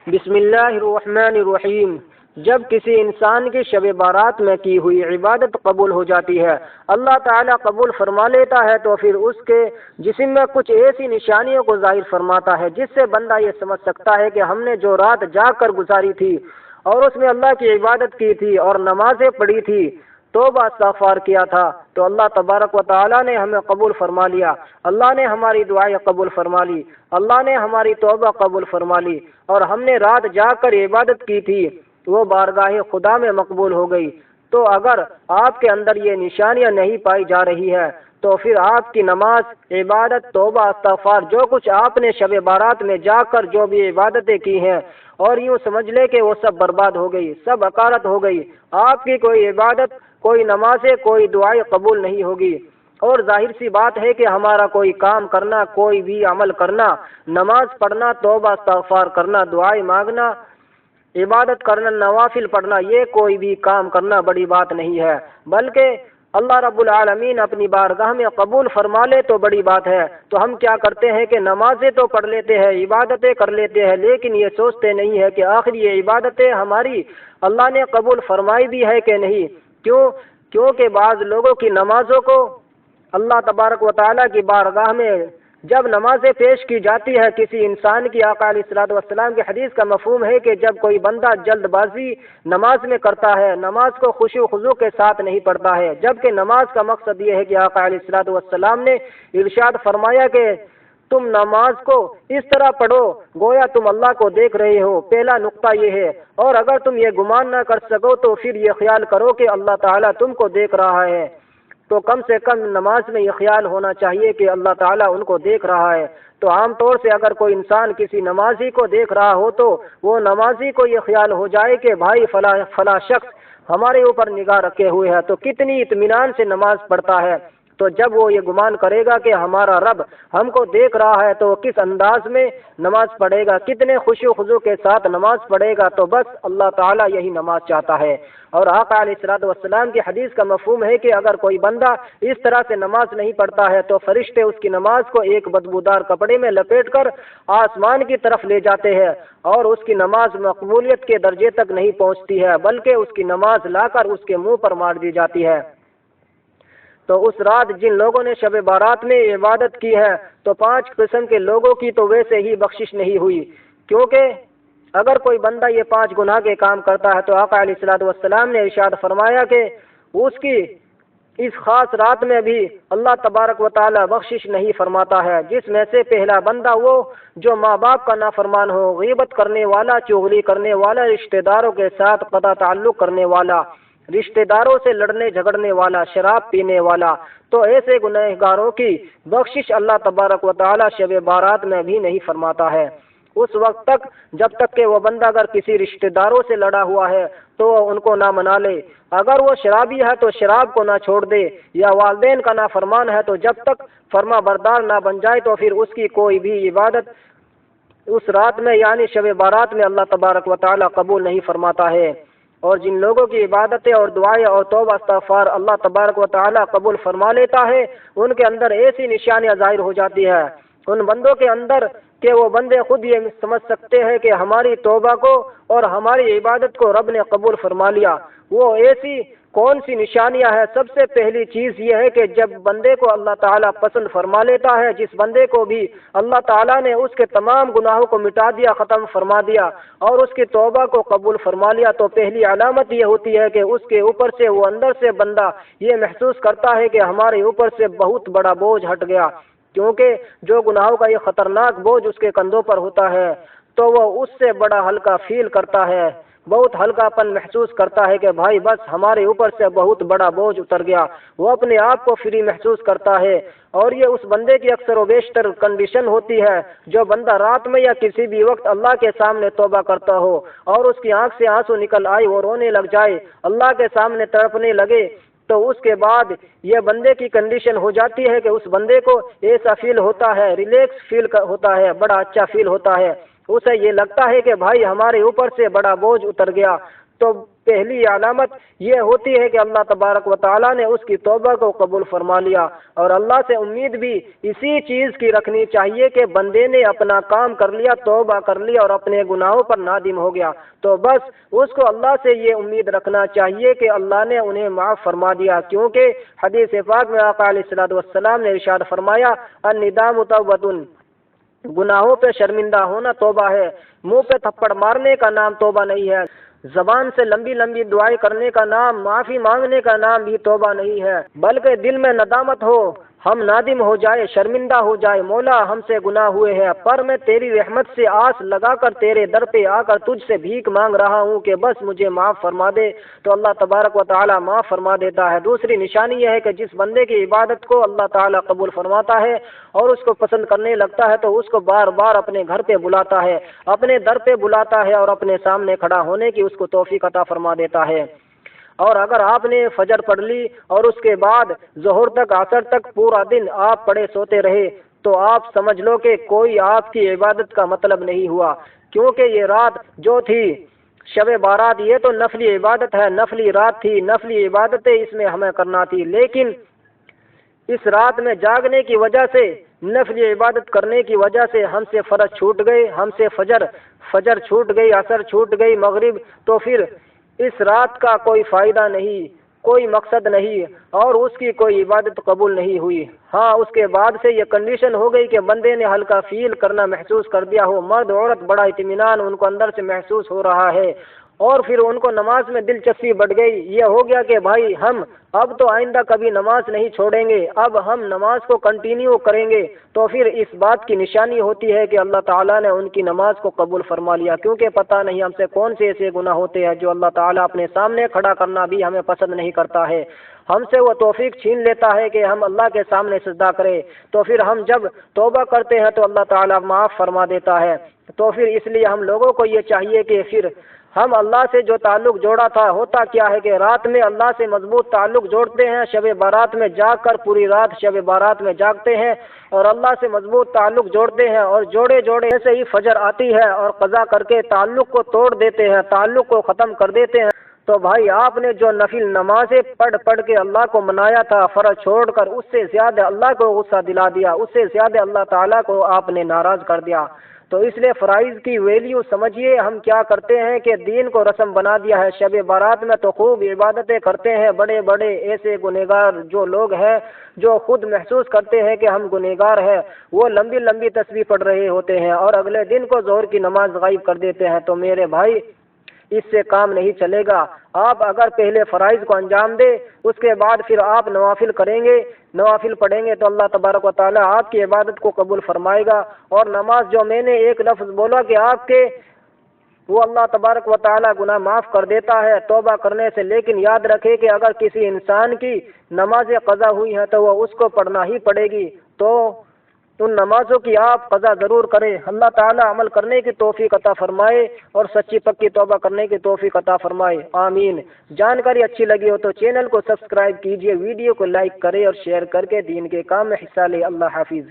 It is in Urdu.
بسم اللہ الرحمن الرحیم۔ جب کسی انسان کی شب بارات میں کی ہوئی عبادت قبول ہو جاتی ہے، اللہ تعالیٰ قبول فرما لیتا ہے، تو پھر اس کے جسم میں کچھ ایسی نشانیوں کو ظاہر فرماتا ہے جس سے بندہ یہ سمجھ سکتا ہے کہ ہم نے جو رات جاگ کر گزاری تھی اور اس میں اللہ کی عبادت کی تھی اور نمازیں پڑھی تھی، توبہ استغفار کیا تھا، تو اللہ تبارک و تعالیٰ نے ہمیں قبول فرما لیا، اللہ نے ہماری دعائیں قبول فرما لی، اللہ نے ہماری توبہ قبول فرما لی، اور ہم نے رات جاگ کر عبادت کی تھی وہ بارگاہ خدا میں مقبول ہو گئی۔ تو اگر آپ کے اندر یہ نشانیاں نہیں پائی جا رہی ہے تو پھر آپ کی نماز، عبادت، توبہ استغفار، جو کچھ آپ نے شب بارات میں جاگ کر جو بھی عبادتیں کی ہیں، اور یوں سمجھ لے کہ وہ سب برباد ہو گئی، سب اکارت ہو گئی، آپ کی کوئی عبادت، کوئی نمازیں، کوئی دعائیں قبول نہیں ہوگی۔ اور ظاہر سی بات ہے کہ ہمارا کوئی کام کرنا، کوئی بھی عمل کرنا، نماز پڑھنا، توبہ استغفار کرنا، دعائیں مانگنا، عبادت کرنا، نوافل پڑھنا، یہ کوئی بھی کام کرنا بڑی بات نہیں ہے، بلکہ اللہ رب العالمین اپنی بارگاہ میں قبول فرما لے تو بڑی بات ہے۔ تو ہم کیا کرتے ہیں کہ نمازیں تو پڑھ لیتے ہیں، عبادتیں کر لیتے ہیں، لیکن یہ سوچتے نہیں ہے کہ آخر یہ عبادتیں ہماری اللہ نے قبول فرمائی بھی ہے کہ نہیں۔ کیونکہ بعض لوگوں کی نمازوں کو اللہ تبارک و تعالیٰ کی بارگاہ میں جب نمازیں پیش کی جاتی ہے کسی انسان کی، آقا علیہ الصلوۃ والسلام کی حدیث کا مفہوم ہے کہ جب کوئی بندہ جلد بازی نماز میں کرتا ہے، نماز کو خشوع و خضوع کے ساتھ نہیں پڑھتا ہے، جبکہ نماز کا مقصد یہ ہے کہ آقا علیہ الصلوۃ والسلام نے ارشاد فرمایا کہ تم نماز کو اس طرح پڑھو گویا تم اللہ کو دیکھ رہے ہو، پہلا نقطہ یہ ہے، اور اگر تم یہ گمان نہ کر سکو تو پھر یہ خیال کرو کہ اللہ تعالیٰ تم کو دیکھ رہا ہے۔ تو کم سے کم نماز میں یہ خیال ہونا چاہیے کہ اللہ تعالیٰ ان کو دیکھ رہا ہے۔ تو عام طور سے اگر کوئی انسان کسی نمازی کو دیکھ رہا ہو تو وہ نمازی کو یہ خیال ہو جائے کہ بھائی فلاں شخص ہمارے اوپر نگاہ رکھے ہوئے ہے، تو کتنی اطمینان سے نماز پڑھتا ہے۔ تو جب وہ یہ گمان کرے گا کہ ہمارا رب ہم کو دیکھ رہا ہے تو وہ کس انداز میں نماز پڑھے گا، کتنے خشوع و خضوع کے ساتھ نماز پڑھے گا۔ تو بس اللہ تعالیٰ یہی نماز چاہتا ہے۔ اور آقا علیہ الصلوۃ والسلام کی حدیث کا مفہوم ہے کہ اگر کوئی بندہ اس طرح سے نماز نہیں پڑھتا ہے تو فرشتے اس کی نماز کو ایک بدبودار کپڑے میں لپیٹ کر آسمان کی طرف لے جاتے ہیں، اور اس کی نماز مقبولیت کے درجے تک نہیں پہنچتی ہے، بلکہ اس کی نماز لا کر اس کے منہ پر مار دی جاتی ہے۔ تو اس رات جن لوگوں نے شب بارات میں عبادت کی ہے تو 5 قسم کے لوگوں کی تو ویسے ہی بخشش نہیں ہوئی، کیونکہ اگر کوئی بندہ یہ 5 گناہ کے کام کرتا ہے تو آقا علیہ الصلوۃ والسلام نے ارشاد فرمایا کہ اس کی اس خاص رات میں بھی اللہ تبارک و تعالی بخشش نہیں فرماتا ہے، جس میں سے پہلا بندہ وہ جو ماں باپ کا نافرمان ہو، غیبت کرنے والا، چغلی کرنے والا، رشتہ داروں کے ساتھ قطع تعلق کرنے والا، رشتہ داروں سے لڑنے جھگڑنے والا، شراب پینے والا۔ تو ایسے گنہگاروں کی بخشش اللہ تبارک و تعالی شب بارات میں بھی نہیں فرماتا ہے۔ اس وقت تک جب تک کہ وہ بندہ اگر کسی رشتہ داروں سے لڑا ہوا ہے تو ان کو نہ منا لے، اگر وہ شرابی ہے تو شراب کو نہ چھوڑ دے، یا والدین کا نافرمان ہے تو جب تک فرما بردار نہ بن جائے تو پھر اس کی کوئی بھی عبادت اس رات میں یعنی شب بارات میں اللہ تبارک و تعالی قبول نہیں فرماتا ہے۔ اور جن لوگوں کی عبادتیں اور دعائیں اور توبہ استغفار اللہ تبارک و تعالی قبول فرما لیتا ہے، ان کے اندر ایسی نشانیاں ظاہر ہو جاتی ہے ان بندوں کے اندر کہ وہ بندے خود یہ سمجھ سکتے ہیں کہ ہماری توبہ کو اور ہماری عبادت کو رب نے قبول فرما لیا۔ وہ ایسی کون سی نشانیاں ہیں؟ سب سے پہلی چیز یہ ہے کہ جب بندے کو اللہ تعالیٰ پسند فرما لیتا ہے، جس بندے کو بھی اللہ تعالیٰ نے اس کے تمام گناہوں کو مٹا دیا، ختم فرما دیا اور اس کی توبہ کو قبول فرما لیا، تو پہلی علامت یہ ہوتی ہے کہ اس کے اوپر سے وہ اندر سے بندہ یہ محسوس کرتا ہے کہ ہمارے اوپر سے بہت بڑا بوجھ ہٹ گیا، کیونکہ جو گناہوں کا یہ خطرناک بوجھ اس کے کندھوں پر ہوتا ہے تو وہ اس سے بڑا ہلکا فیل کرتا ہے، بہت ہلکا پن محسوس کرتا ہے کہ بھائی بس ہمارے اوپر سے بہت بڑا بوجھ اتر گیا، وہ اپنے آپ کو فری محسوس کرتا ہے۔ اور یہ اس بندے کی اکثر و بیشتر کنڈیشن ہوتی ہے جو بندہ رات میں یا کسی بھی وقت اللہ کے سامنے توبہ کرتا ہو اور اس کی آنکھ سے آنسو نکل آئے، وہ رونے لگ جائے، اللہ کے سامنے تڑپنے لگے، تو اس کے بعد یہ بندے کی کنڈیشن ہو جاتی ہے کہ اس بندے کو ایسا فیل ہوتا ہے، ریلیکس فیل ہوتا ہے، بڑا اچھا فیل ہوتا ہے، اسے یہ لگتا ہے کہ بھائی ہمارے اوپر سے بڑا بوجھ اتر گیا۔ تو پہلی علامت یہ ہوتی ہے کہ اللہ تبارک و تعالیٰ نے اس کی توبہ کو قبول فرما لیا، اور اللہ سے امید بھی اسی چیز کی رکھنی چاہیے کہ بندے نے اپنا کام کر لیا، توبہ کر لی اور اپنے گناہوں پر نادم ہو گیا، تو بس اس کو اللہ سے یہ امید رکھنا چاہیے کہ اللہ نے انہیں معاف فرما دیا، کیونکہ حدیث پاک میں آقا علیہ الصلوۃ والسلام نے ارشاد فرمایا الندام توبۃ، گناہوں پہ شرمندہ ہونا توبہ ہے، منہ پہ تھپڑ مارنے کا نام توبہ نہیں ہے، زبان سے لمبی لمبی دعائیں کرنے کا نام، معافی مانگنے کا نام بھی توبہ نہیں ہے، بلکہ دل میں ندامت ہو، ہم نادم ہو جائے، شرمندہ ہو جائے، مولا ہم سے گناہ ہوئے ہیں، پر میں تیری رحمت سے آس لگا کر تیرے در پہ آ کر تجھ سے بھیک مانگ رہا ہوں کہ بس مجھے معاف فرما دے، تو اللہ تبارک و تعالی معاف فرما دیتا ہے۔ دوسری نشانی یہ ہے کہ جس بندے کی عبادت کو اللہ تعالی قبول فرماتا ہے اور اس کو پسند کرنے لگتا ہے تو اس کو بار بار اپنے گھر پہ بلاتا ہے، اپنے در پہ بلاتا ہے اور اپنے سامنے کھڑا ہونے کی اس کو توفیق عطا فرما دیتا ہے۔ اور اگر آپ نے فجر پڑھ لی اور اس کے بعد ظہر تک عصر تک پورا دن آپ پڑے سوتے رہے تو آپ سمجھ لو کہ کوئی آپ کی عبادت کا مطلب نہیں ہوا، کیونکہ یہ رات جو تھی شب بارات یہ تو نفلی عبادت ہے، نفلی رات تھی، نفلی عبادتیں اس میں ہمیں کرنا تھی، لیکن اس رات میں جاگنے کی وجہ سے، نفلی عبادت کرنے کی وجہ سے ہم سے فرض چھوٹ گئے، ہم سے فجر چھوٹ گئی، عصر چھوٹ گئی، مغرب، تو پھر اس رات کا کوئی فائدہ نہیں، کوئی مقصد نہیں اور اس کی کوئی عبادت قبول نہیں ہوئی۔ ہاں اس کے بعد سے یہ کنڈیشن ہو گئی کہ بندے نے ہلکا فیل کرنا محسوس کر دیا ہو، مرد عورت بڑا اطمینان ان کو اندر سے محسوس ہو رہا ہے، اور پھر ان کو نماز میں دلچسپی بڑھ گئی، یہ ہو گیا کہ بھائی ہم اب تو آئندہ کبھی نماز نہیں چھوڑیں گے، اب ہم نماز کو کنٹینیو کریں گے، تو پھر اس بات کی نشانی ہوتی ہے کہ اللہ تعالیٰ نے ان کی نماز کو قبول فرما لیا، کیونکہ پتہ نہیں ہم سے کون سے ایسے گناہ ہوتے ہیں جو اللہ تعالیٰ اپنے سامنے کھڑا کرنا بھی ہمیں پسند نہیں کرتا ہے، ہم سے وہ توفیق چھین لیتا ہے کہ ہم اللہ کے سامنے سجدہ کریں، تو پھر ہم جب توبہ کرتے ہیں تو اللہ تعالیٰ معاف فرما دیتا ہے۔ تو پھر اس لیے ہم لوگوں کو یہ چاہیے کہ پھر ہم اللہ سے جو تعلق جوڑا تھا، ہوتا کیا ہے کہ رات میں اللہ سے مضبوط تعلق جوڑتے ہیں، شب بارات میں جاگ کر پوری رات شب بارات میں جاگتے ہیں اور اللہ سے مضبوط تعلق جوڑتے ہیں، اور جوڑے سے ہی فجر آتی ہے اور قضا کر کے تعلق کو توڑ دیتے ہیں، تعلق کو ختم کر دیتے ہیں، تو بھائی آپ نے جو نفل نمازیں پڑھ کے اللہ کو منایا تھا، فرض چھوڑ کر اس سے زیادہ اللہ کو غصہ دلا دیا، اس سے زیادہ اللہ تعالیٰ کو آپ نے ناراض کر دیا۔ تو اس لیے فرائض کی ویلیو سمجھیے، ہم کیا کرتے ہیں کہ دین کو رسم بنا دیا ہے، شب بارات میں تو خوب عبادتیں کرتے ہیں، بڑے بڑے ایسے گنہگار جو لوگ ہیں جو خود محسوس کرتے ہیں کہ ہم گنہگار ہیں، وہ لمبی لمبی تسبیح پڑھ رہے ہوتے ہیں اور اگلے دن کو ظہر کی نماز غائب کر دیتے ہیں۔ تو میرے بھائی اس سے کام نہیں چلے گا، آپ اگر پہلے فرائض کو انجام دے اس کے بعد پھر آپ نوافل کریں گے، نوافل پڑھیں گے تو اللہ تبارک و تعالیٰ آپ کی عبادت کو قبول فرمائے گا۔ اور نماز جو میں نے ایک لفظ بولا کہ آپ کے وہ اللہ تبارک و تعالیٰ گناہ معاف کر دیتا ہے توبہ کرنے سے، لیکن یاد رکھے کہ اگر کسی انسان کی نمازیں قضا ہوئی ہیں تو وہ اس کو پڑھنا ہی پڑے گی، تو ان نمازوں کی آپ قضا ضرور کریں۔ اللہ تعالیٰ عمل کرنے کی توفیق عطا فرمائے اور سچی پکی توبہ کرنے کی توفیق عطا فرمائے، آمین۔ جانکاری اچھی لگی ہو تو چینل کو سبسکرائب کیجئے، ویڈیو کو لائک کریں اور شیئر کر کے دین کے کام میں حصہ لیں۔ اللہ حافظ۔